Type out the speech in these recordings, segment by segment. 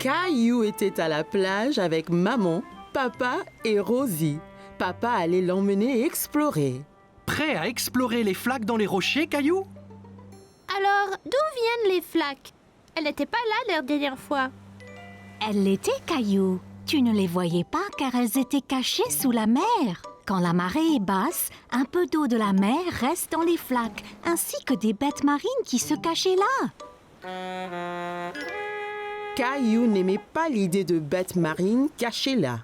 Caillou était à la plage avec maman, papa et Rosie. Papa allait l'emmener explorer. Prêt à explorer les flaques dans les rochers, Caillou? Alors, d'où viennent les flaques? Elle n'était pas là la dernière fois. Elles l'étaient, Caillou. Tu ne les voyais pas car elles étaient cachées sous la mer. Quand la marée est basse, un peu d'eau de la mer reste dans les flaques, ainsi que des bêtes marines qui se cachaient là. Caillou n'aimait pas l'idée de bêtes marines cachées là.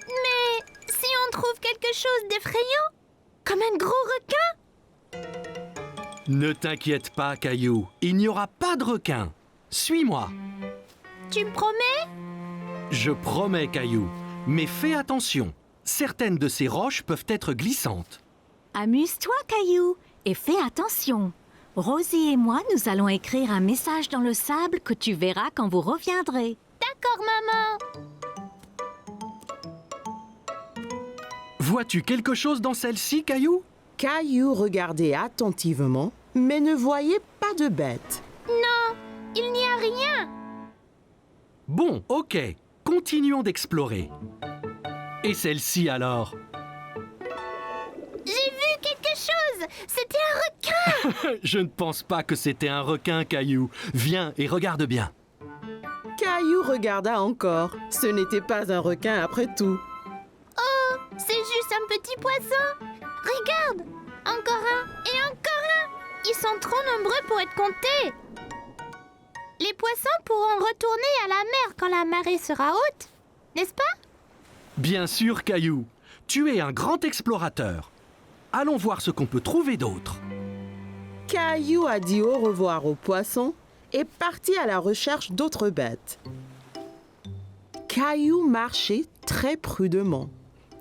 Mais si on trouve quelque chose d'effrayant, comme un gros requin? Ne t'inquiète pas, Caillou. Il n'y aura pas de requin. Suis-moi. Tu me promets? Je promets, Caillou. Mais fais attention. Certaines de ces roches peuvent être glissantes. Amuse-toi, Caillou, et fais attention. Rosie et moi, nous allons écrire un message dans le sable que tu verras quand vous reviendrez. D'accord, maman. Vois-tu quelque chose dans celle-ci, Caillou? Caillou regardait attentivement, mais ne voyait pas de bête. Non, il n'y a rien. Bon, ok. Continuons d'explorer. Et celle-ci alors? J'ai vu quelque chose. C'était un requin. Je ne pense pas que c'était un requin, Caillou. Viens et regarde bien. Caillou regarda encore. Ce n'était pas un requin après tout. Oh, c'est juste un petit poisson. Regarde, encore un et encore un. Ils sont trop nombreux pour être comptés. Les poissons pourront retourner à la mer quand la marée sera haute, n'est-ce pas? Bien sûr, Caillou. Tu es un grand explorateur. Allons voir ce qu'on peut trouver d'autre. Caillou a dit au revoir aux poissons et partit à la recherche d'autres bêtes. Caillou marchait très prudemment.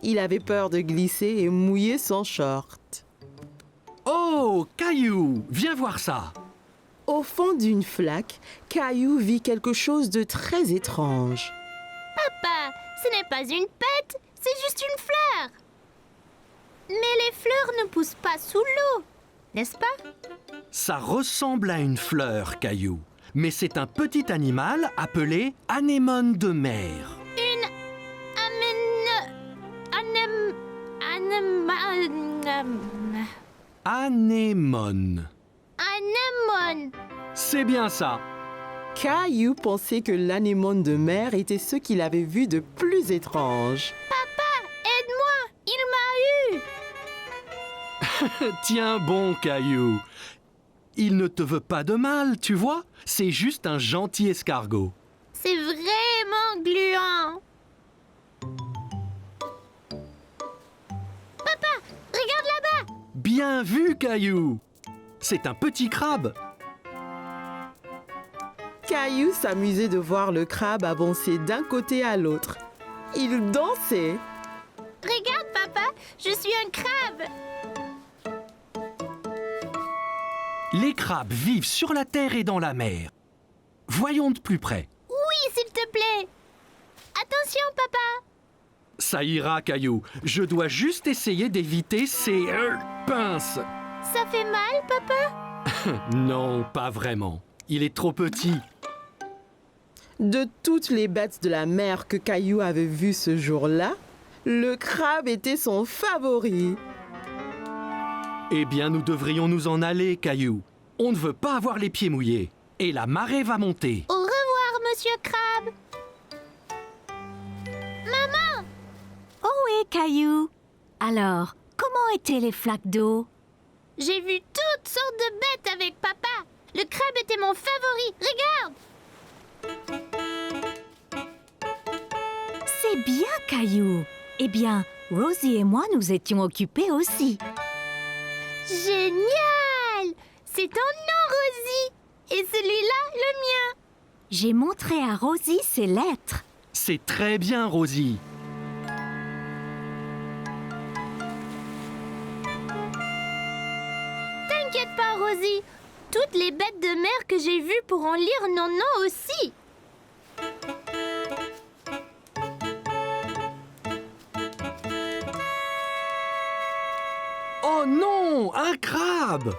Il avait peur de glisser et mouiller son short. Oh, Caillou, viens voir ça. Au fond d'une flaque, Caillou vit quelque chose de très étrange. Papa, ce n'est pas une pète, c'est juste une fleur. Mais les fleurs ne poussent pas sous l'eau, n'est-ce pas? Ça ressemble à une fleur, Caillou. Mais c'est un petit animal appelé anémone de mer. Une Anémone. anémone. C'est bien ça. Caillou pensait que l'anémone de mer était ce qu'il avait vu de plus étrange. Aide-moi, il m'a eu. Tiens bon, Caillou. Il ne te veut pas de mal, tu vois. C'est juste un gentil escargot. C'est vraiment gluant. Papa, regarde là-bas. Bien vu, Caillou. C'est un petit crabe. Caillou s'amusait de voir le crabe avancer d'un côté à l'autre. Il dansait. Regarde, papa, je suis un crabe. Les crabes vivent sur la terre et dans la mer. Voyons de plus près. Oui, s'il te plaît. Attention, papa. Ça ira, Caillou. Je dois juste essayer d'éviter ces pinces. Ça fait mal, papa? Non, pas vraiment. Il est trop petit. De toutes les bêtes de la mer que Caillou avait vues ce jour-là, le crabe était son favori. Eh bien, nous devrions nous en aller, Caillou. On ne veut pas avoir les pieds mouillés. Et la marée va monter. Au revoir, monsieur Crabe. Maman! Oh oui, Caillou. Alors, comment étaient les flaques d'eau? J'ai vu toutes sortes de bêtes avec papa. Le crabe était mon favori. Regarde! C'est bien, Caillou. Eh bien, Rosie et moi, nous étions occupés aussi. Génial! C'est ton nom, Rosie. Et celui-là, le mien. J'ai montré à Rosie ses lettres. C'est très bien, Rosie. T'inquiète pas, Rosie. Toutes les bêtes de mer que j'ai vues pourront lire nos noms aussi. Oh non, un crabe!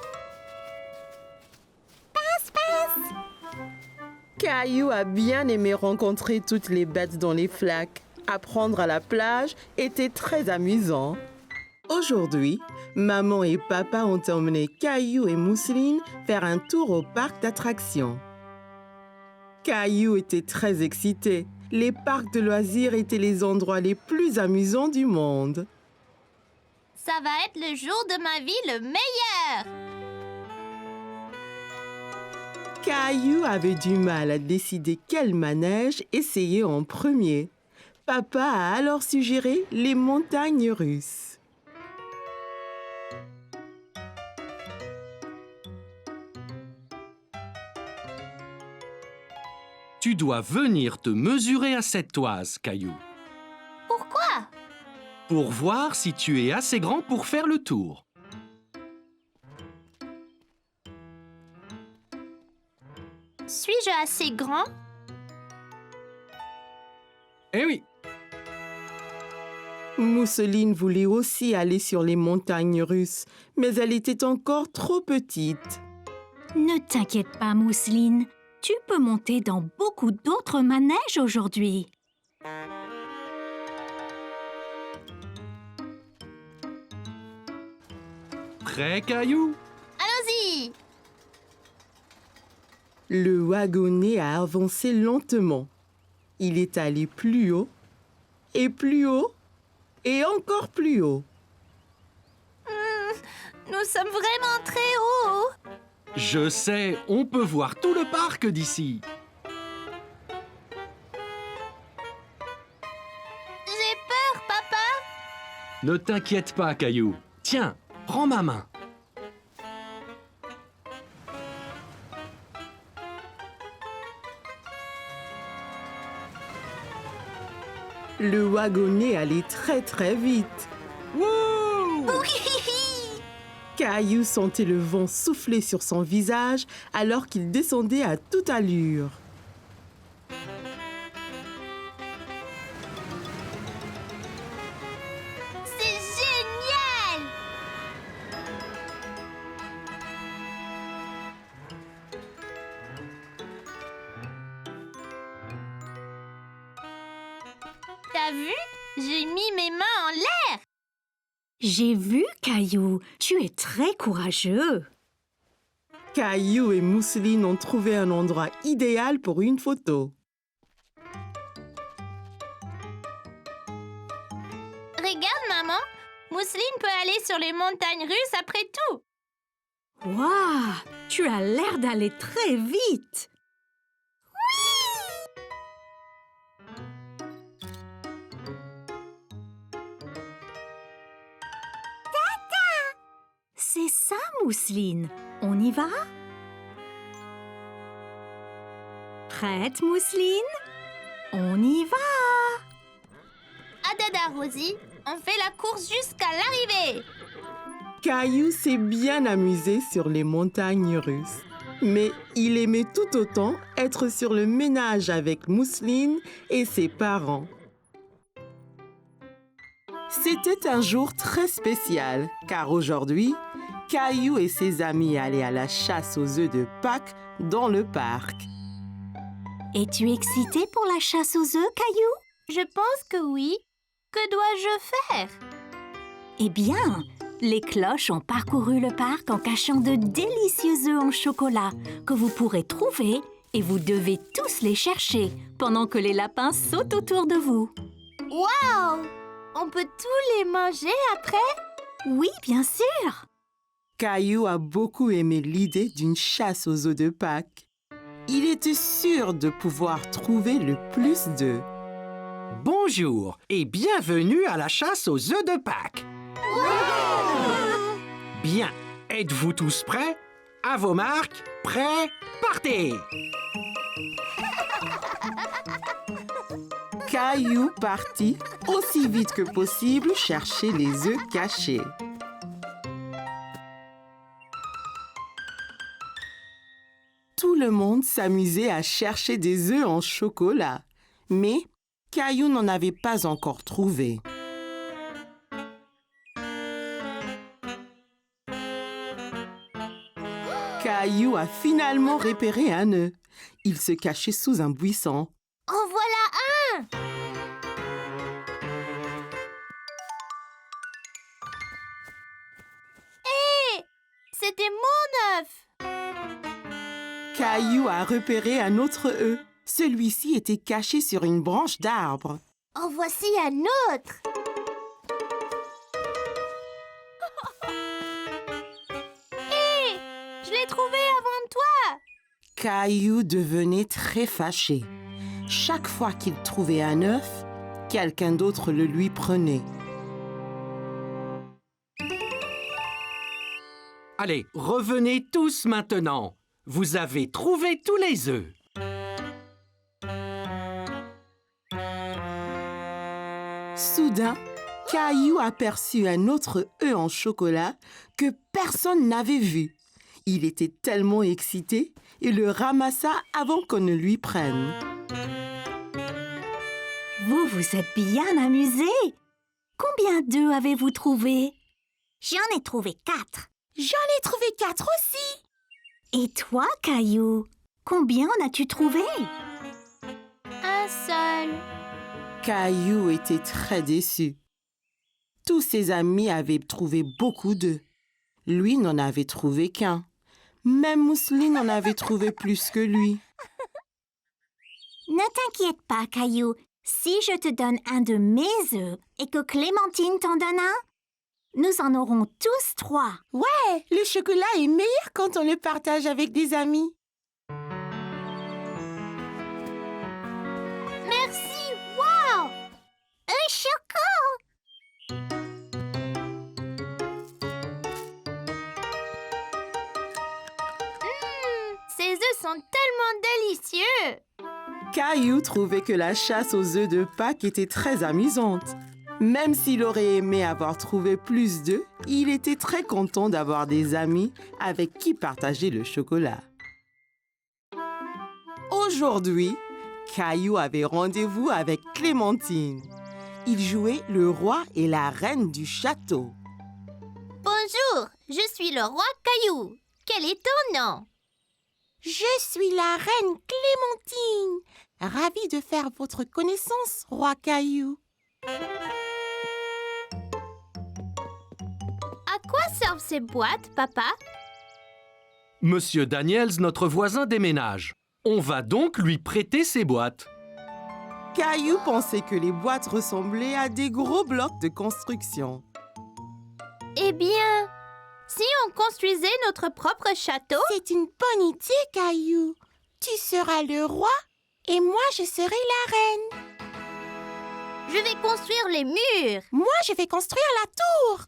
Caillou a bien aimé rencontrer toutes les bêtes dans les flaques. Apprendre à la plage était très amusant. Aujourd'hui, maman et papa ont emmené Caillou et Mousseline faire un tour au parc d'attractions. Caillou était très excité. Les parcs de loisirs étaient les endroits les plus amusants du monde. Ça va être le jour de ma vie le meilleur. Caillou avait du mal à décider quel manège essayer en premier. Papa a alors suggéré les montagnes russes. Tu dois venir te mesurer à cette toise, Caillou, Pourquoi? pour voir si tu es assez grand pour faire le tour. Suis-je assez grand? Eh oui, Mousseline voulait aussi aller sur les montagnes russes, mais elle était encore trop petite. Ne t'inquiète pas, Mousseline. Tu peux monter dans beaucoup d'autres manèges aujourd'hui. prêt, Caillou? Allons-y! Le wagonnet a avancé lentement. Il est allé plus haut, et plus haut, et encore plus haut. Nous sommes vraiment très hauts. Je sais, on peut voir tout le parc d'ici. J'ai peur, papa. Ne t'inquiète pas, Caillou. Tiens, prends ma main. Le wagonnet allait très très vite. Wouh! Caillou sentait le vent souffler sur son visage alors qu'il descendait à toute allure. C'est génial! T'as vu? J'ai mis mes mains en l'air. J'ai vu, Caillou. Tu es très courageux. Caillou et Mousseline ont trouvé un endroit idéal pour une photo. Regarde, maman. Mousseline peut aller sur les montagnes russes après tout. Waouh! Tu as l'air d'aller très vite. C'est ça, Mousseline. On y va? Prête, Mousseline? On y va! À dada, Rosie. On fait la course jusqu'à l'arrivée. Caillou s'est bien amusé sur les montagnes russes. Mais il aimait tout autant être sur le ménage avec Mousseline et ses parents. C'était un jour très spécial, car aujourd'hui, Caillou et ses amis allaient à la chasse aux œufs de Pâques dans le parc. Es-tu excitée pour la chasse aux œufs, Caillou? Je pense que oui. Que dois-je faire? Eh bien, les cloches ont parcouru le parc en cachant de délicieux œufs en chocolat que vous pourrez trouver et vous devez tous les chercher pendant que les lapins sautent autour de vous. Waouh! On peut tous les manger après? Oui, bien sûr. Caillou a beaucoup aimé l'idée d'une chasse aux œufs de Pâques. Il était sûr de pouvoir trouver le plus d'œufs. Bonjour et bienvenue à la chasse aux œufs de Pâques. Bien, êtes-vous tous prêts? À vos marques, prêts, partez! Caillou partit aussi vite que possible chercher les œufs cachés. Tout le monde s'amusait à chercher des œufs en chocolat, mais Caillou n'en avait pas encore trouvé. Caillou a finalement repéré un œuf. Il se cachait sous un buisson. En voilà un! Hé! C'était mon œuf! Caillou a repéré un autre œuf. Celui-ci était caché sur une branche d'arbre. En voici un autre! Hé! Je l'ai trouvé avant toi! Caillou devenait très fâché. Chaque fois qu'il trouvait un œuf, quelqu'un d'autre le lui prenait. Allez, revenez tous maintenant. Vous avez trouvé tous les œufs. Soudain, Caillou aperçut un autre œuf en chocolat que personne n'avait vu. Il était tellement excité et le ramassa avant qu'on ne lui prenne. Vous vous êtes bien amusé. Combien d'œufs avez-vous trouvé? J'en ai trouvé 4. J'en ai trouvé 4 aussi. Et toi, Caillou, combien en as-tu trouvé? Un seul. Caillou était très déçu. Tous ses amis avaient trouvé beaucoup d'œufs. Lui n'en avait trouvé qu'un. Même Mousseline en avait trouvé plus que lui. Ne t'inquiète pas, Caillou. Si je te donne un de mes œufs et que Clémentine t'en donne un, nous en aurons tous 3. Ouais, le chocolat est meilleur quand on le partage avec des amis. Merci, wow! Un choco! Ces œufs sont tellement délicieux! Caillou trouvait que la chasse aux œufs de Pâques était très amusante. Même s'il aurait aimé avoir trouvé plus d'œufs, il était très content d'avoir des amis avec qui partager le chocolat. Aujourd'hui, Caillou avait rendez-vous avec Clémentine. Ils jouaient le roi et la reine du château. Bonjour, je suis le roi Caillou. Quel est ton nom? Je suis la reine Clémentine. Ravie de faire votre connaissance, roi Caillou. À quoi servent ces boîtes, papa? Monsieur Daniels, notre voisin, déménage. On va donc lui prêter ses boîtes. Caillou pensait que les boîtes ressemblaient à des gros blocs de construction. Eh bien, si on construisait notre propre château? C'est une bonne idée, Caillou. Tu seras le roi et moi, je serai la reine. Je vais construire les murs. Moi, je vais construire la tour.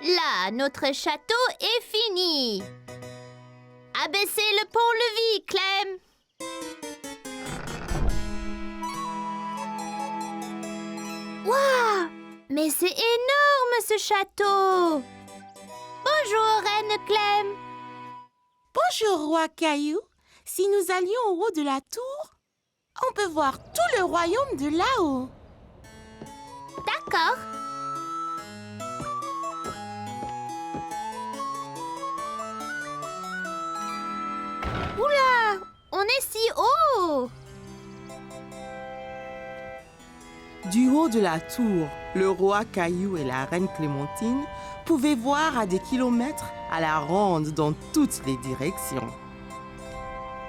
Là, notre château est fini. Abaissez le pont-levis, Clem. Waouh! Mais c'est énorme, ce château. Bonjour, Reine Clem. Bonjour, roi Caillou. Si nous allions au haut de la tour, on peut voir tout le royaume de là-haut. D'accord. Oula! On est si haut! Du haut de la tour, le roi Caillou et la reine Clémentine pouvaient voir à des kilomètres à la ronde dans toutes les directions.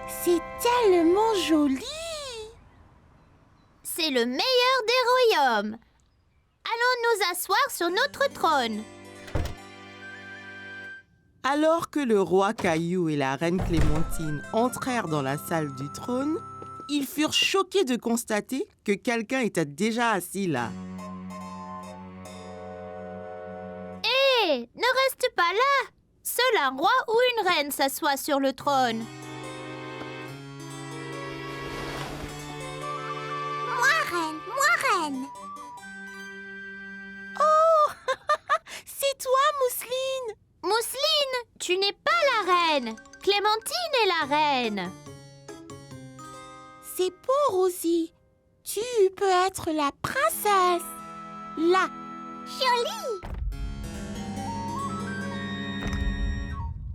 C'est tellement joli! C'est le meilleur des royaumes. Allons nous asseoir sur notre trône. Alors que le roi Caillou et la reine Clémentine entrèrent dans la salle du trône, ils furent choqués de constater que quelqu'un était déjà assis là. Hé, ne reste pas là. Seul un roi ou une reine s'assoit sur le trône. Moi reine. Oh, c'est toi, Mousseline! Mousseline, tu n'es pas la reine. Clémentine est la reine. C'est bon, Rosie. Tu peux être la princesse. Là. Jolie!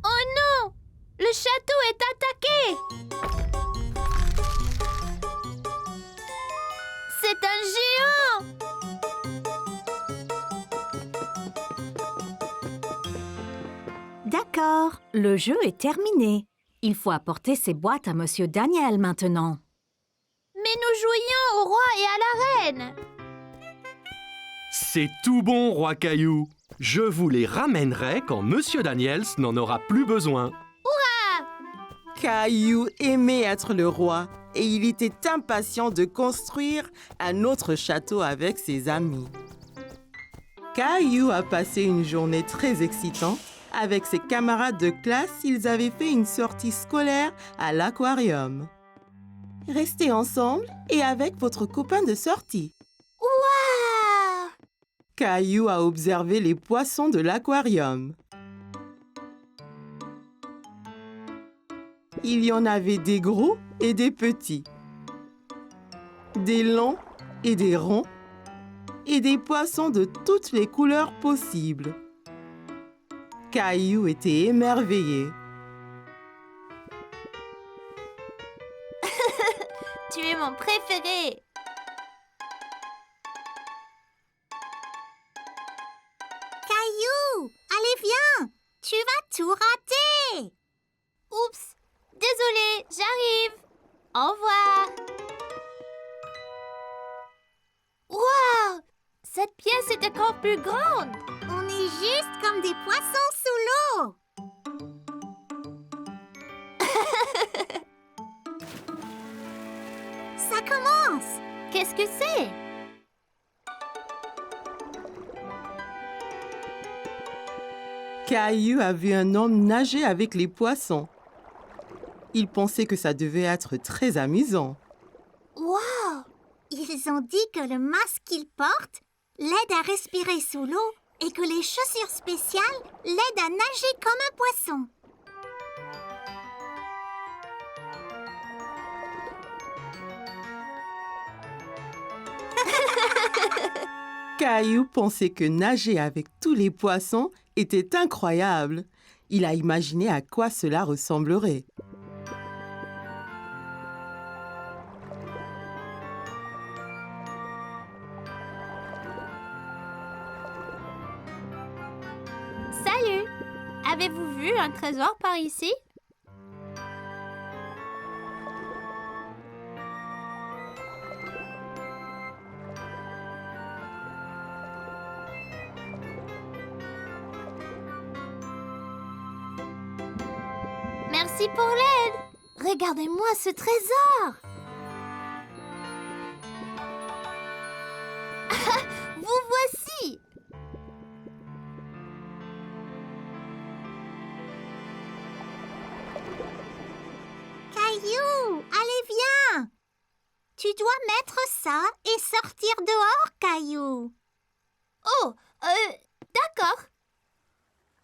Oh non! Le château est attaqué! C'est un géant! D'accord, le jeu est terminé. Il faut apporter ces boîtes à Monsieur Daniel maintenant. Mais nous jouions au roi et à la reine! C'est tout bon, roi Caillou. Je vous les ramènerai quand Monsieur Daniels n'en aura plus besoin. Caillou aimait être le roi et il était impatient de construire un autre château avec ses amis. Caillou a passé une journée très excitante. Avec ses camarades de classe, ils avaient fait une sortie scolaire à l'aquarium. Restez ensemble et avec votre copain de sortie. Waouh! Caillou a observé les poissons de l'aquarium. Il y en avait des gros et des petits, des longs et des ronds, et des poissons de toutes les couleurs possibles. Caillou était émerveillé. Tu es mon préféré! Caillou, allez viens, tu vas tout rater. Oups! Désolée, j'arrive! Au revoir! Waouh! Cette pièce est encore plus grande! On est juste comme des poissons sous l'eau. Ça commence. Qu'est-ce que c'est? Caillou a vu un homme nager avec les poissons. Il pensait que ça devait être très amusant. Wow! Ils ont dit que le masque qu'ils portent l'aide à respirer sous l'eau et que les chaussures spéciales l'aident à nager comme un poisson. Caillou pensait que nager avec tous les poissons était incroyable. Il a imaginé à quoi cela ressemblerait. Salut! Avez-vous vu un trésor par ici? Merci pour l'aide! Regardez-moi ce trésor! Vous voici! Caillou, allez viens. Tu dois mettre ça et sortir dehors, Caillou. Oh, d'accord.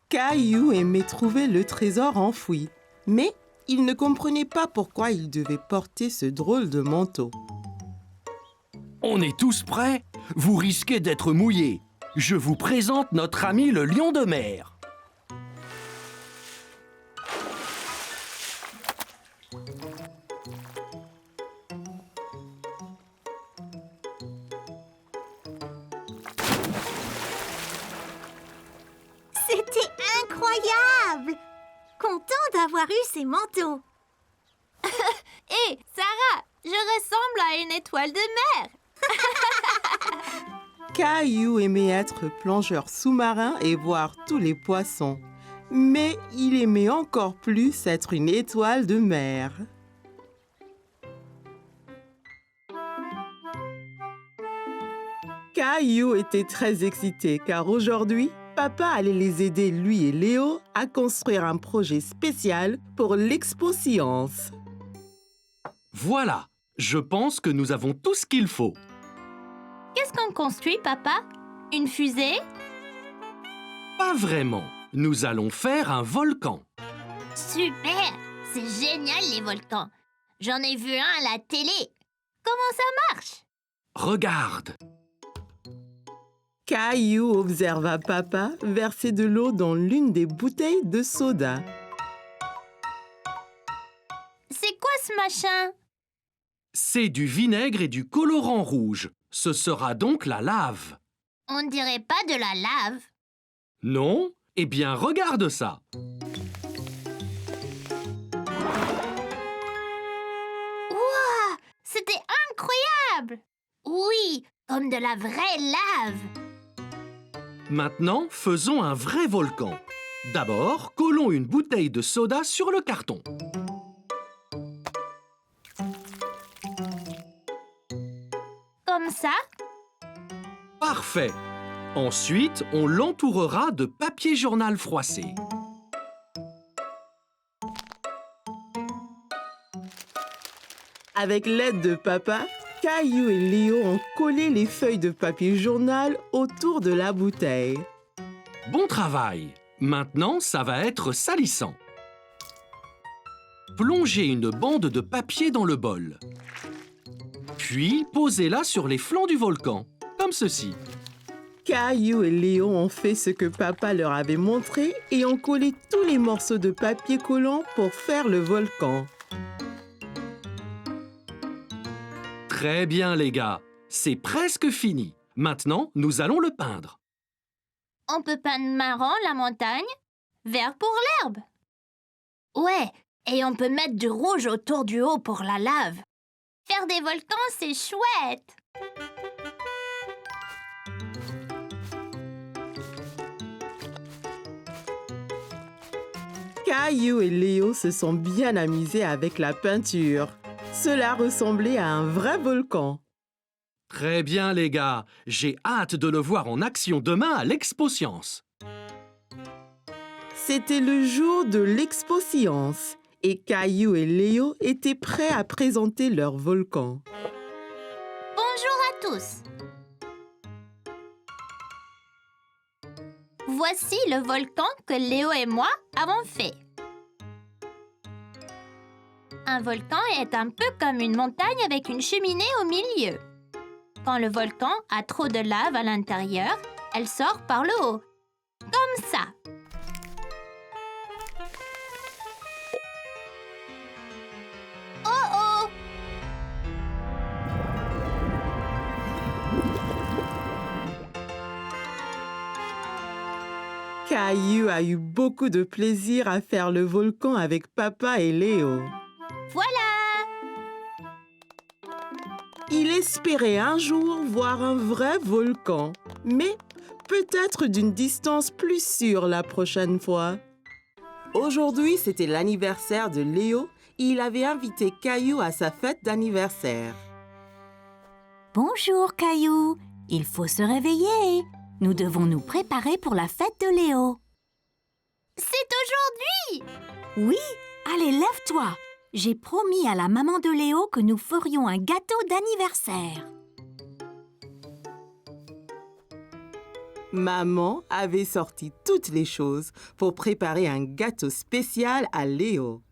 Caillou aimait trouver le trésor enfoui, mais il ne comprenait pas pourquoi il devait porter ce drôle de manteau. On est tous prêts? Vous risquez d'être mouillés. Je vous présente notre ami le lion de mer. C'était incroyable. Content d'avoir eu ces manteaux. Hé, Sarah, je ressemble à une étoile de mer. Caillou aimait être plongeur sous-marin et voir tous les poissons. Mais il aimait encore plus être une étoile de mer. Caillou était très excité car aujourd'hui, papa allait les aider, lui et Léo, à construire un projet spécial pour l'Expo Science. Voilà, je pense que nous avons tout ce qu'il faut. Qu'est-ce qu'on construit, papa? Une fusée? Pas vraiment. Nous allons faire un volcan. Super! C'est génial, les volcans. J'en ai vu un à la télé. Comment ça marche? Regarde. Caillou observa papa verser de l'eau dans l'une des bouteilles de soda. C'est quoi ce machin? C'est du vinaigre et du colorant rouge. Ce sera donc la lave. On dirait pas de la lave. Non? Eh bien, regarde ça. Ouah, c'était incroyable! Oui, comme de la vraie lave. Maintenant, faisons un vrai volcan. D'abord, collons une bouteille de soda sur le carton. Comme ça? Parfait. Ensuite, on l'entourera de papier journal froissé. Avec l'aide de papa, Caillou et Léo ont collé les feuilles de papier journal autour de la bouteille. Bon travail. Maintenant, ça va être salissant. Plongez une bande de papier dans le bol. Puis, posez-la sur les flancs du volcan, comme ceci. Caillou et Léo ont fait ce que papa leur avait montré et ont collé tous les morceaux de papier collant pour faire le volcan. Très bien, les gars. C'est presque fini. Maintenant, nous allons le peindre. On peut peindre marron la montagne, vert pour l'herbe. Ouais, et on peut mettre du rouge autour du haut pour la lave. Faire des volcans, c'est chouette. Caillou et Léo se sont bien amusés avec la peinture. Cela ressemblait à un vrai volcan. Très bien, les gars. J'ai hâte de le voir en action demain à l'Expo Science. C'était le jour de l'Expo Science et Caillou et Léo étaient prêts à présenter leur volcan. Bonjour à tous. Voici le volcan que Léo et moi avons fait. Un volcan est un peu comme une montagne avec une cheminée au milieu. Quand le volcan a trop de lave à l'intérieur, elle sort par le haut, comme ça. Oh oh! Caillou a eu beaucoup de plaisir à faire le volcan avec papa et Léo. Voilà! Il espérait un jour voir un vrai volcan, mais peut-être d'une distance plus sûre la prochaine fois. Aujourd'hui, c'était l'anniversaire de Léo et il avait invité Caillou à sa fête d'anniversaire. Bonjour, Caillou. Il faut se réveiller. Nous devons nous préparer pour la fête de Léo. C'est aujourd'hui! Oui, allez, lève-toi. J'ai promis à la maman de Léo que nous ferions un gâteau d'anniversaire. Maman avait sorti toutes les choses pour préparer un gâteau spécial à Léo.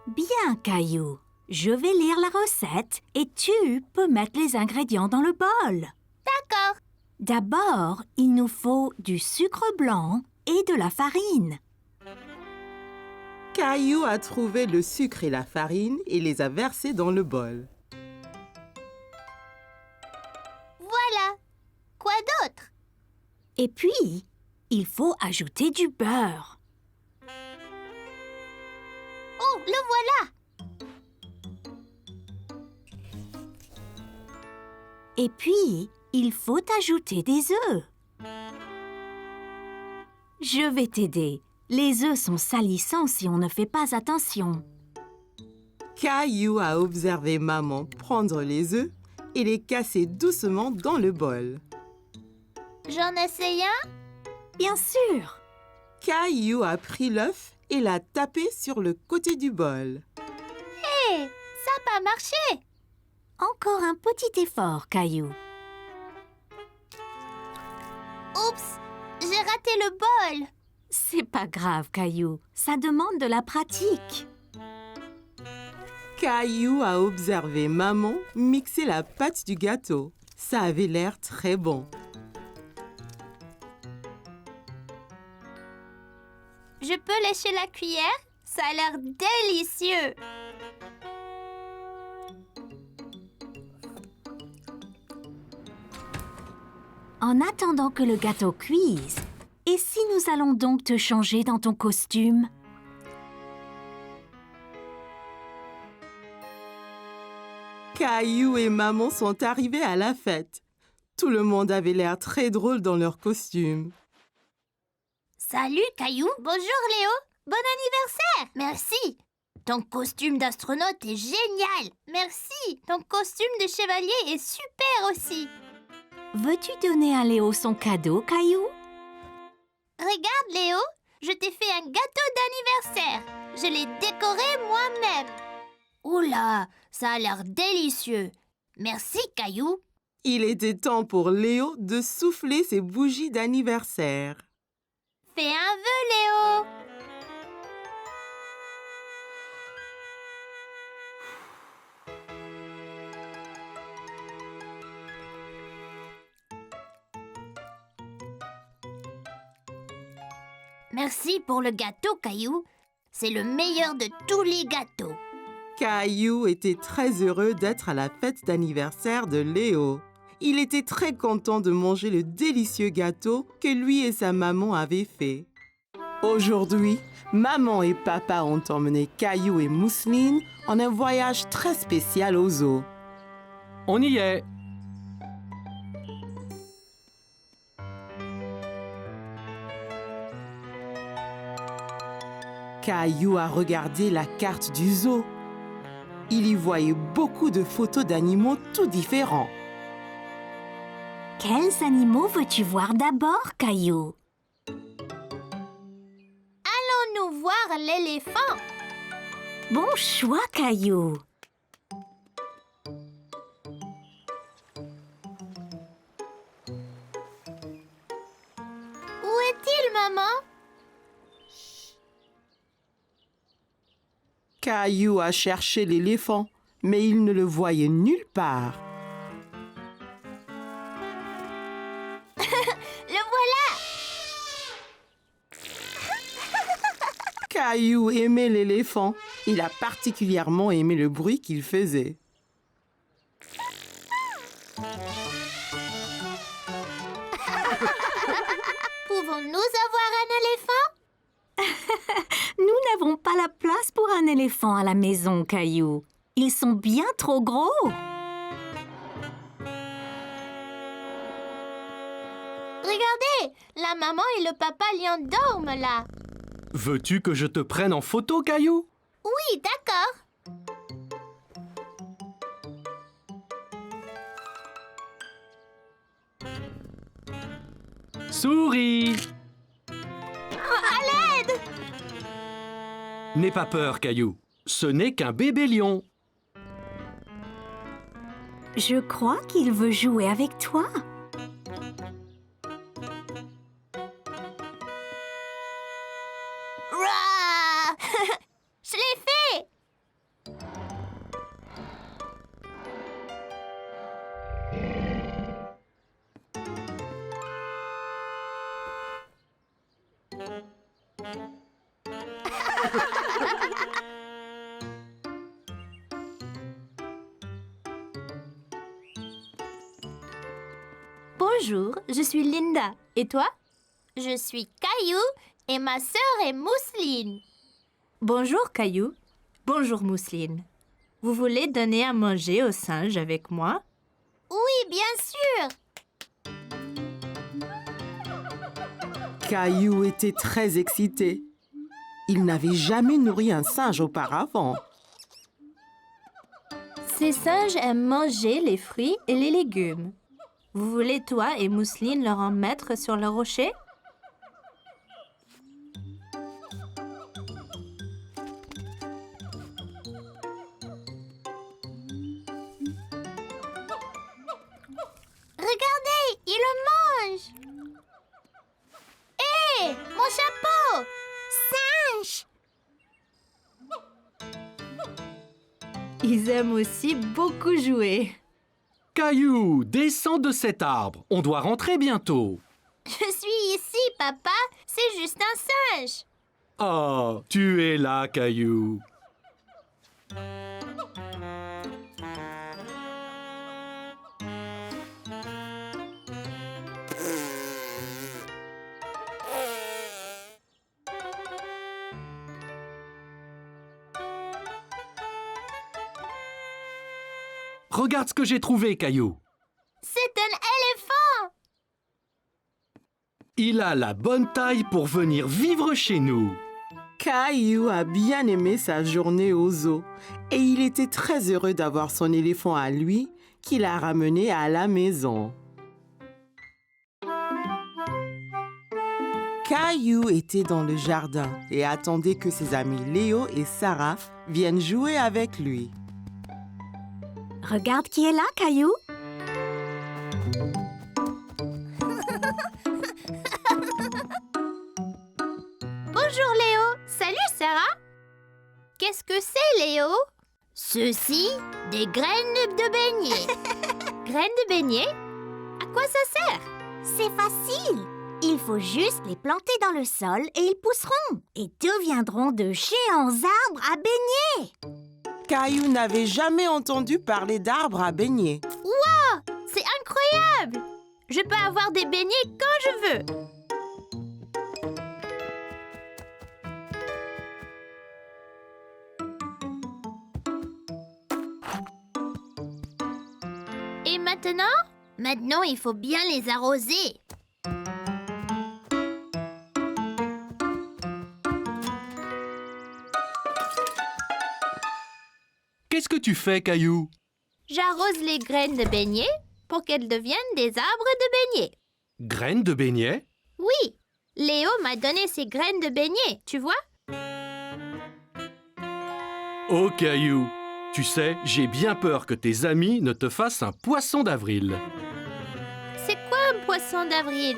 Bien, Caillou. Je vais lire la recette et tu peux mettre les ingrédients dans le bol. D'accord. D'abord, il nous faut du sucre blanc et de la farine. Caillou a trouvé le sucre et la farine et les a versés dans le bol. Voilà. Quoi d'autre? Et puis, il faut ajouter du beurre. Oh, le voilà! Et puis, il faut ajouter des œufs. Je vais t'aider. Les œufs sont salissants si on ne fait pas attention. Caillou a observé maman prendre les œufs et les casser doucement dans le bol. J'en essaye un? Bien sûr. Caillou a pris l'œuf et l'a tapé sur le côté du bol. Hé, ça n'a pas marché! Encore un petit effort, Caillou. Oups, j'ai raté le bol. C'est pas grave, Caillou. Ça demande de la pratique. Caillou a observé maman mixer la pâte du gâteau. Ça avait l'air très bon. Je peux lécher la cuillère? Ça a l'air délicieux. En attendant que le gâteau cuise, et si nous allons donc te changer dans ton costume? Caillou et maman sont arrivés à la fête. Tout le monde avait l'air très drôle dans leur costume. Salut, Caillou. Bonjour, Léo. Bon anniversaire. Merci. Ton costume d'astronaute est génial. Merci. Ton costume de chevalier est super aussi. Veux-tu donner à Léo son cadeau, Caillou? Regarde, Léo. Je t'ai fait un gâteau d'anniversaire. Je l'ai décoré moi-même. Oula, ça a l'air délicieux. Merci, Caillou. Il était temps pour Léo de souffler ses bougies d'anniversaire. Fais un vœu, Léo. Merci pour le gâteau, Caillou. C'est le meilleur de tous les gâteaux. Caillou était très heureux d'être à la fête d'anniversaire de Léo. Il était très content de manger le délicieux gâteau que lui et sa maman avaient fait. Aujourd'hui, maman et papa ont emmené Caillou et Mousseline en un voyage très spécial au zoo. On y est. Caillou a regardé la carte du zoo. Il y voyait beaucoup de photos d'animaux tout différents. Quels animaux veux-tu voir d'abord, Caillou? Allons-nous voir l'éléphant? Bon choix, Caillou. Où est-il, maman? Caillou a cherché l'éléphant, mais il ne le voyait nulle part. Le voilà! Caillou aimait l'éléphant. Il a particulièrement aimé le bruit qu'il faisait. Pouvons-nous avoir un éléphant? Nous n'avons pas la place pour un éléphant à la maison, Caillou. Ils sont bien trop gros. Regardez, la maman et le papa lion dorment là. Veux-tu que je te prenne en photo, Caillou? Oui, d'accord. Souris! À l'aide! N'aie pas peur, Caillou. Ce n'est qu'un bébé lion. Je crois qu'il veut jouer avec toi. Rah! Je l'ai fait! Bonjour, je suis Linda. Et toi? Je suis Caillou et ma sœur est Mousseline. Bonjour Caillou. Bonjour Mousseline. Vous voulez donner à manger aux singes avec moi? Oui, bien sûr. Caillou était très excité. Il n'avait jamais nourri un singe auparavant. Ces singes aiment manger les fruits et les légumes. Vous voulez, toi et Mousseline, leur en mettre sur le rocher? Regardez, il le mange. Hé, mon chapeau! Singe! Ils aiment aussi beaucoup jouer. Caillou, descends de cet arbre. On doit rentrer bientôt. Je suis ici, papa. C'est juste un singe. Oh, tu es là, Caillou. Regarde ce que j'ai trouvé, Caillou. C'est un éléphant. Il a la bonne taille pour venir vivre chez nous. Caillou a bien aimé sa journée au zoo et il était très heureux d'avoir son éléphant à lui qu'il a ramené à la maison. Caillou était dans le jardin et attendait que ses amis Léo et Sarah viennent jouer avec lui. Regarde qui est là, Caillou. Bonjour Léo. Salut Sarah. Qu'est-ce que c'est Léo? Ceci, des graines de beignet. Graines de beignet? À quoi ça sert? C'est facile. Il faut juste les planter dans le sol et ils pousseront et deviendront de géants arbres à beignets. Caillou n'avait jamais entendu parler d'arbres à beignets. Wow! C'est incroyable! Je peux avoir des beignets quand je veux. Et maintenant? Maintenant, il faut bien les arroser. Qu'est-ce que tu fais, Caillou? J'arrose les graines de beignets pour qu'elles deviennent des arbres de beignets. Graines de beignets? Oui, Léo m'a donné ces graines de beignets, tu vois? Oh, Caillou, tu sais, j'ai bien peur que tes amis ne te fassent un poisson d'avril. C'est quoi un poisson d'avril?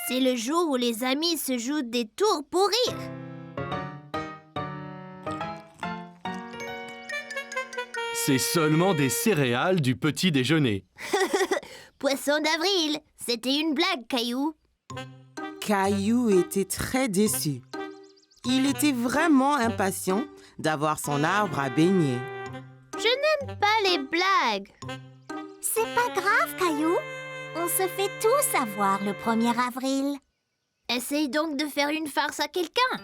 C'est le jour où les amis se jouent des tours pour rire. C'est seulement des céréales du petit déjeuner. Poisson d'avril, c'était une blague, Caillou. Caillou était très déçu. Il était vraiment impatient d'avoir son arbre à beignets. Je n'aime pas les blagues. C'est pas grave, Caillou. On se fait tous avoir le 1er avril. Essaye donc de faire une farce à quelqu'un.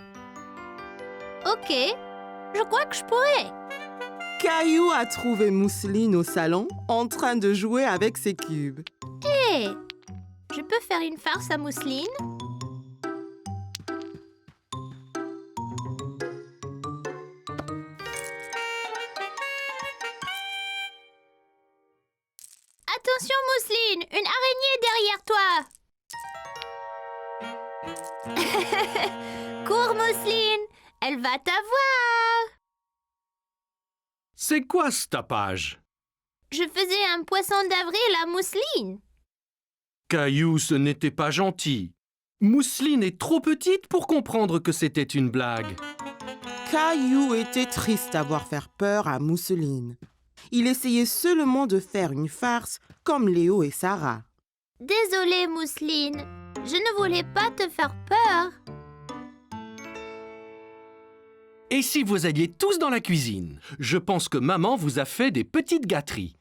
Ok, je crois que je pourrais. Caillou a trouvé Mousseline au salon en train de jouer avec ses cubes. Hé, je peux faire une farce à Mousseline? Attention Mousseline, une araignée derrière toi. Cours Mousseline, elle va t'avoir. C'est quoi ce tapage? Je faisais un poisson d'avril à Mousseline. Caillou, ce n'était pas gentil. Mousseline est trop petite pour comprendre que c'était une blague. Caillou était triste d'avoir fait peur à Mousseline. Il essayait seulement de faire une farce comme Léo et Sarah. Désolée Mousseline, je ne voulais pas te faire peur. Et si vous alliez tous dans la cuisine? Je pense que maman vous a fait des petites gâteries.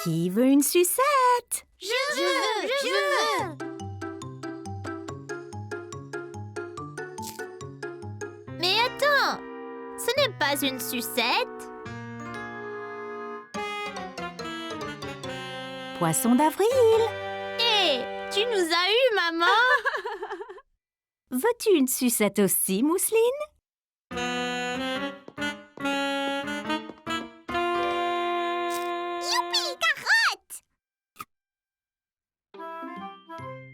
Qui veut une sucette? Je veux. Mais attends, ce n'est pas une sucette. Poisson d'avril. Hé, tu nous as eu, maman. Veux-tu une sucette aussi, Mousseline? Youpi, carotte!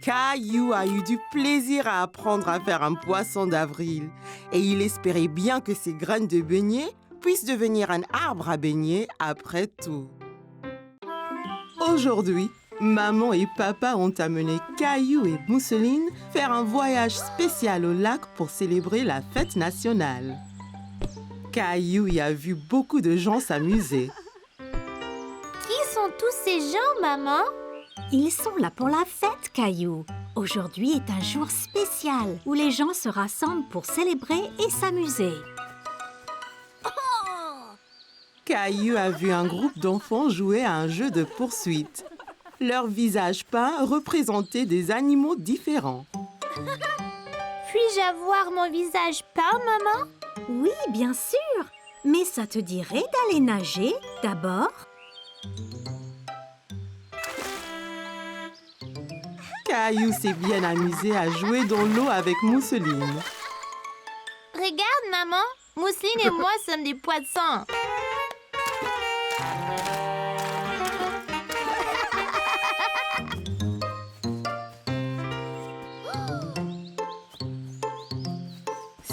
Caillou a eu du plaisir à apprendre à faire un poisson d'avril et il espérait bien que ses graines de beignets puissent devenir un arbre à beignets après tout. Aujourd'hui, maman et papa ont amené Caillou et Mousseline faire un voyage spécial au lac pour célébrer la fête nationale. Caillou y a vu beaucoup de gens s'amuser. Qui sont tous ces gens, maman? Ils sont là pour la fête, Caillou. Aujourd'hui est un jour spécial où les gens se rassemblent pour célébrer et s'amuser. Caillou a vu un groupe d'enfants jouer à un jeu de poursuite. Leurs visages peints représentaient des animaux différents. Puis-je avoir mon visage peint, maman? Oui, bien sûr. Mais ça te dirait d'aller nager d'abord? Caillou s'est bien amusé à jouer dans l'eau avec Mousseline. Regarde, maman. Mousseline et moi sommes des poissons.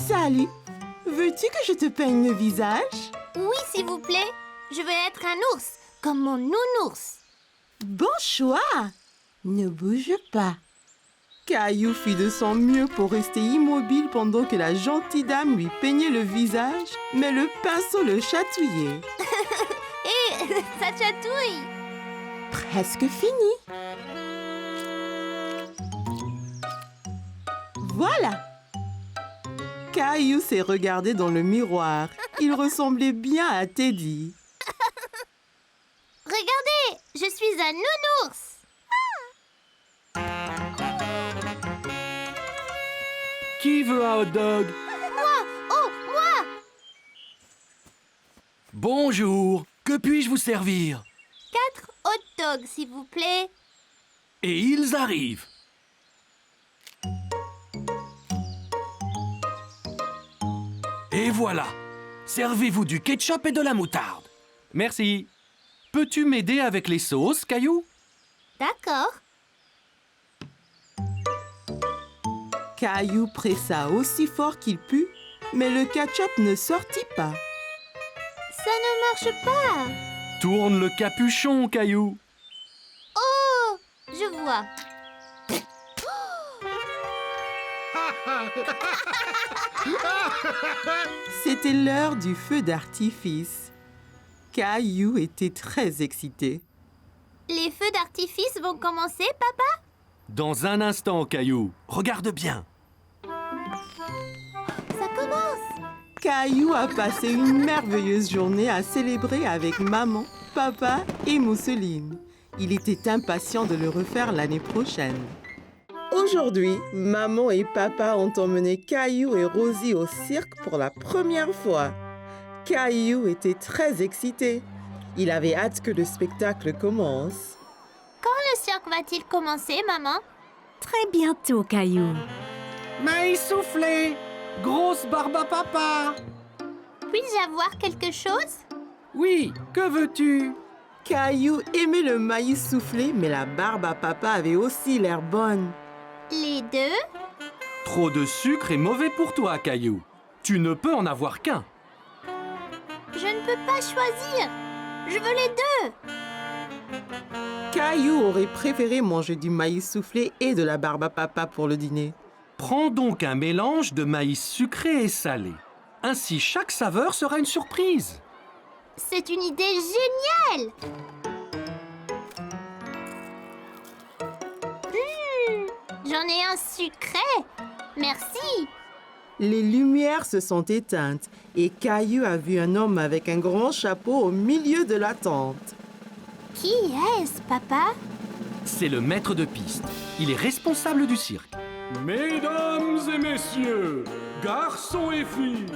Salut, veux-tu que je te peigne le visage? Oui, s'il vous plaît. Je veux être un ours, comme mon nounours. Bon choix! Ne bouge pas. Caillou fit de son mieux pour rester immobile pendant que la gentille dame lui peignait le visage, mais le pinceau le chatouillait. Hé, ça chatouille. Presque fini. Voilà! Caillou s'est regardé dans le miroir. Il ressemblait bien à Teddy. Regardez, je suis un nounours. Qui veut un hot dog? Moi, oh, moi. Bonjour, que puis-je vous servir? 4 hot dogs, s'il vous plaît. Et ils arrivent. Et voilà, servez-vous du ketchup et de la moutarde. Merci. Peux-tu m'aider avec les sauces, Caillou? D'accord. Caillou pressa aussi fort qu'il put, mais le ketchup ne sortit pas. Ça ne marche pas. Tourne le capuchon, Caillou. Oh, je vois. C'était l'heure du feu d'artifice. Caillou était très excité. Les feux d'artifice vont commencer, papa? Dans un instant, Caillou. Regarde bien. Ça commence. Caillou a passé une merveilleuse journée à célébrer avec maman, papa et Mousseline. Il était impatient de le refaire l'année prochaine. Aujourd'hui, maman et papa ont emmené Caillou et Rosie au cirque pour la première fois. Caillou était très excité. Il avait hâte que le spectacle commence. Quand le cirque va-t-il commencer, maman? Très bientôt, Caillou. Maïs soufflé. Grosse barbe à papa. Puis-je avoir quelque chose? Oui, que veux-tu? Caillou aimait le maïs soufflé, mais la barbe à papa avait aussi l'air bonne. Les deux? Trop de sucre est mauvais pour toi, Caillou. Tu ne peux en avoir qu'un. Je ne peux pas choisir. Je veux les deux. Caillou aurait préféré manger du maïs soufflé et de la barbe à papa pour le dîner. Prends donc un mélange de maïs sucré et salé. Ainsi, chaque saveur sera une surprise. C'est une idée géniale. J'en ai un sucré. Merci. Les lumières se sont éteintes et Caillou a vu un homme avec un grand chapeau au milieu de la tente. Qui est-ce, papa? C'est le maître de piste. Il est responsable du cirque. Mesdames et messieurs, garçons et filles,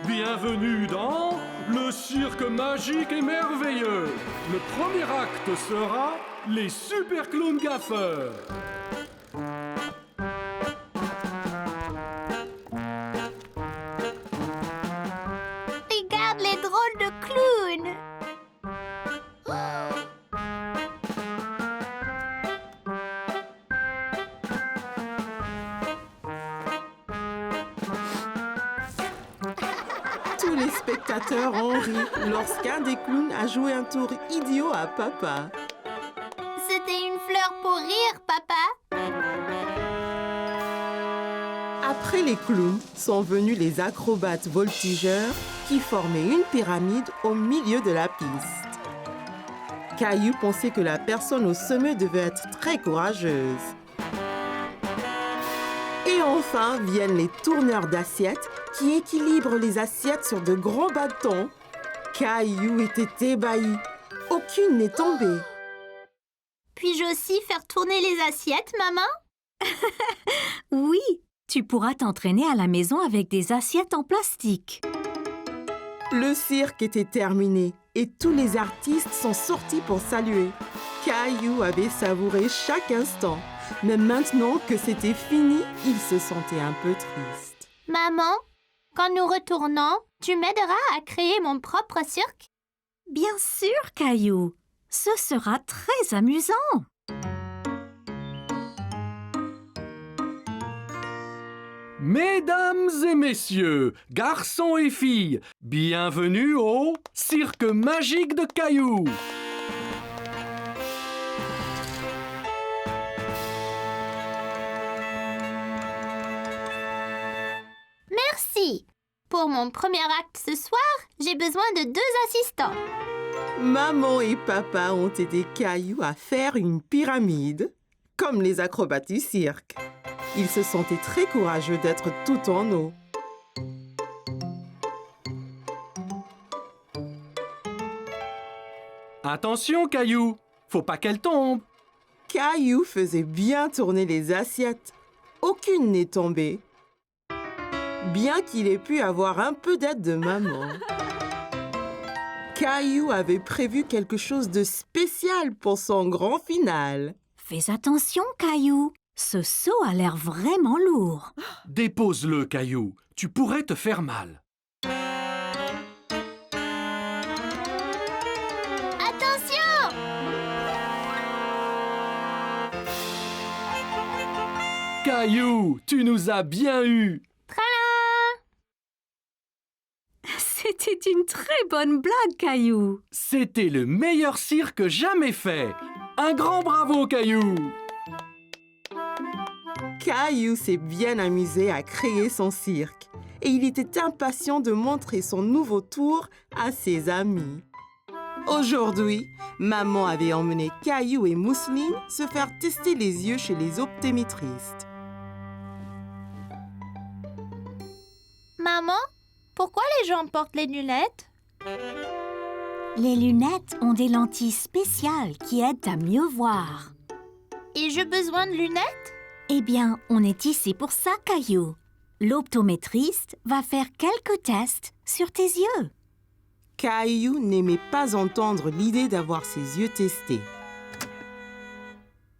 bienvenue dans le cirque magique et merveilleux. Le premier acte sera les super clowns gaffeurs. Regarde les drôles de clowns. Tous les spectateurs ont ri lorsqu'un des clowns a joué un tour idiot à papa. C'était une fleur Après les clowns sont venus les acrobates voltigeurs qui formaient une pyramide au milieu de la piste. Caillou pensait que la personne au sommet devait être très courageuse. Et enfin viennent les tourneurs d'assiettes qui équilibrent les assiettes sur de grands bâtons. Caillou était ébahi. Aucune n'est tombée. Puis-je aussi faire tourner les assiettes, maman? Oui, tu pourras t'entraîner à la maison avec des assiettes en plastique. Le cirque était terminé et tous les artistes sont sortis pour saluer. Caillou avait savouré chaque instant, mais maintenant que c'était fini, il se sentait un peu triste. Maman, quand nous retournons, tu m'aideras à créer mon propre cirque? Bien sûr, Caillou. Ce sera très amusant. Mesdames et messieurs, garçons et filles, bienvenue au Cirque magique de Caillou. Merci. Pour mon premier acte ce soir, j'ai besoin de 2 assistants. Maman et papa ont aidé Caillou à faire une pyramide, comme les acrobates du cirque. Ils se sentaient très courageux d'être tout en eau. Attention, Caillou, faut pas qu'elle tombe. Caillou faisait bien tourner les assiettes. Aucune n'est tombée. Bien qu'il ait pu avoir un peu d'aide de maman. Caillou avait prévu quelque chose de spécial pour son grand final. Fais attention, Caillou. Ce seau a l'air vraiment lourd. Dépose-le, Caillou, tu pourrais te faire mal. Attention! Caillou, tu nous as bien eus. C'était une très bonne blague, Caillou. C'était le meilleur cirque jamais fait. Un grand bravo, Caillou. Caillou s'est bien amusé à créer son cirque et il était impatient de montrer son nouveau tour à ses amis. Aujourd'hui, maman avait emmené Caillou et Mousseline se faire tester les yeux chez les optométristes. Maman, pourquoi les gens portent les lunettes? Les lunettes ont des lentilles spéciales qui aident à mieux voir. Et j'ai besoin de lunettes? Eh bien, on est ici pour ça, Caillou. L'optométriste va faire quelques tests sur tes yeux. Caillou n'aimait pas entendre l'idée d'avoir ses yeux testés.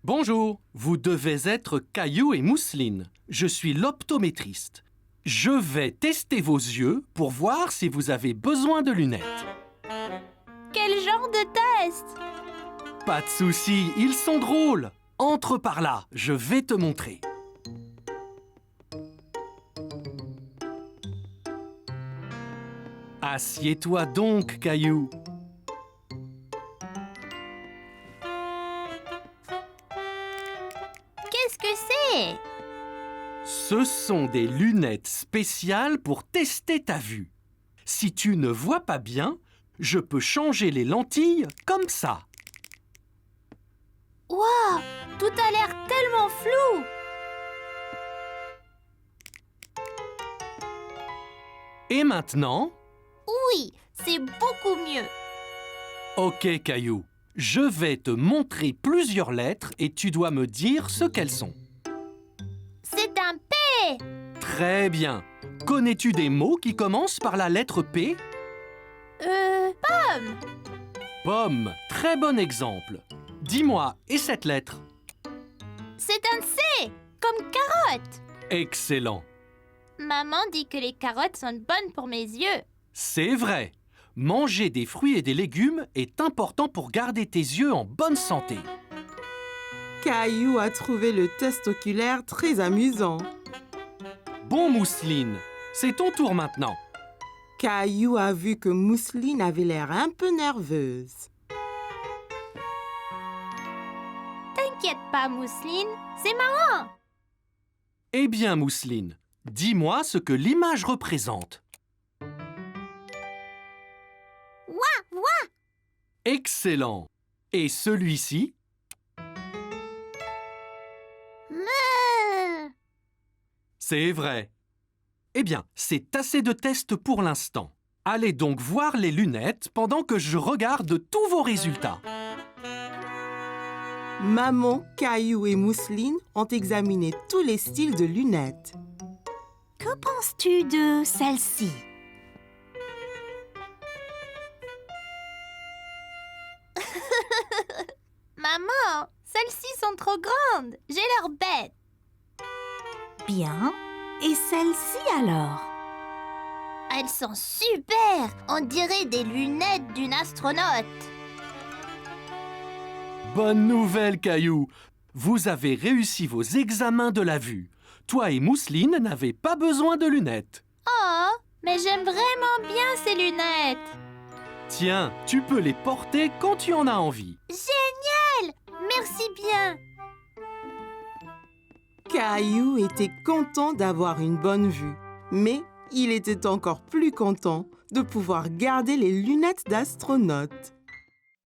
Bonjour, vous devez être Caillou et Mousseline. Je suis l'optométriste. Je vais tester vos yeux pour voir si vous avez besoin de lunettes. Quel genre de test? Pas de souci, ils sont drôles. Entre par là, je vais te montrer. Assieds-toi donc, Caillou. Qu'est-ce que c'est? Ce sont des lunettes spéciales pour tester ta vue. Si tu ne vois pas bien, je peux changer les lentilles comme ça. Waouh! Tout a l'air tellement flou! Et maintenant? Oui, c'est beaucoup mieux. Ok, Caillou. Je vais te montrer plusieurs lettres et tu dois me dire ce qu'elles sont. C'est un P! Très bien. Connais-tu des mots qui commencent par la lettre P? Pomme! Pomme, très bon exemple. Dis-moi, et cette lettre? C'est un C! Comme carotte! Excellent. Maman dit que les carottes sont bonnes pour mes yeux. C'est vrai. Manger des fruits et des légumes est important pour garder tes yeux en bonne santé. Caillou a trouvé le test oculaire très amusant. Bon, Mousseline, c'est ton tour maintenant. Caillou a vu que Mousseline avait l'air un peu nerveuse. T'inquiète pas, Mousseline, c'est marrant. Eh bien, Mousseline, Dis-moi ce que l'image représente. Ouah! Excellent. Et celui-ci? C'est vrai. Eh bien, c'est assez de tests pour l'instant. Allez donc voir les lunettes pendant que je regarde tous vos résultats. Maman, Caillou et Mousseline ont examiné tous les styles de lunettes. Que penses-tu de celle-ci? Maman, celles-ci sont trop grandes. J'ai l'air bête. Bien. Et celle-ci alors? Elles sont super. On dirait des lunettes d'une astronaute. Bonne nouvelle, Caillou. Vous avez réussi vos examens de la vue. Toi et Mousseline n'avez pas besoin de lunettes. Oh, mais j'aime vraiment bien ces lunettes. Tiens, tu peux les porter quand tu en as envie. Génial! Merci bien. Caillou était content d'avoir une bonne vue, mais il était encore plus content de pouvoir garder les lunettes d'astronaute.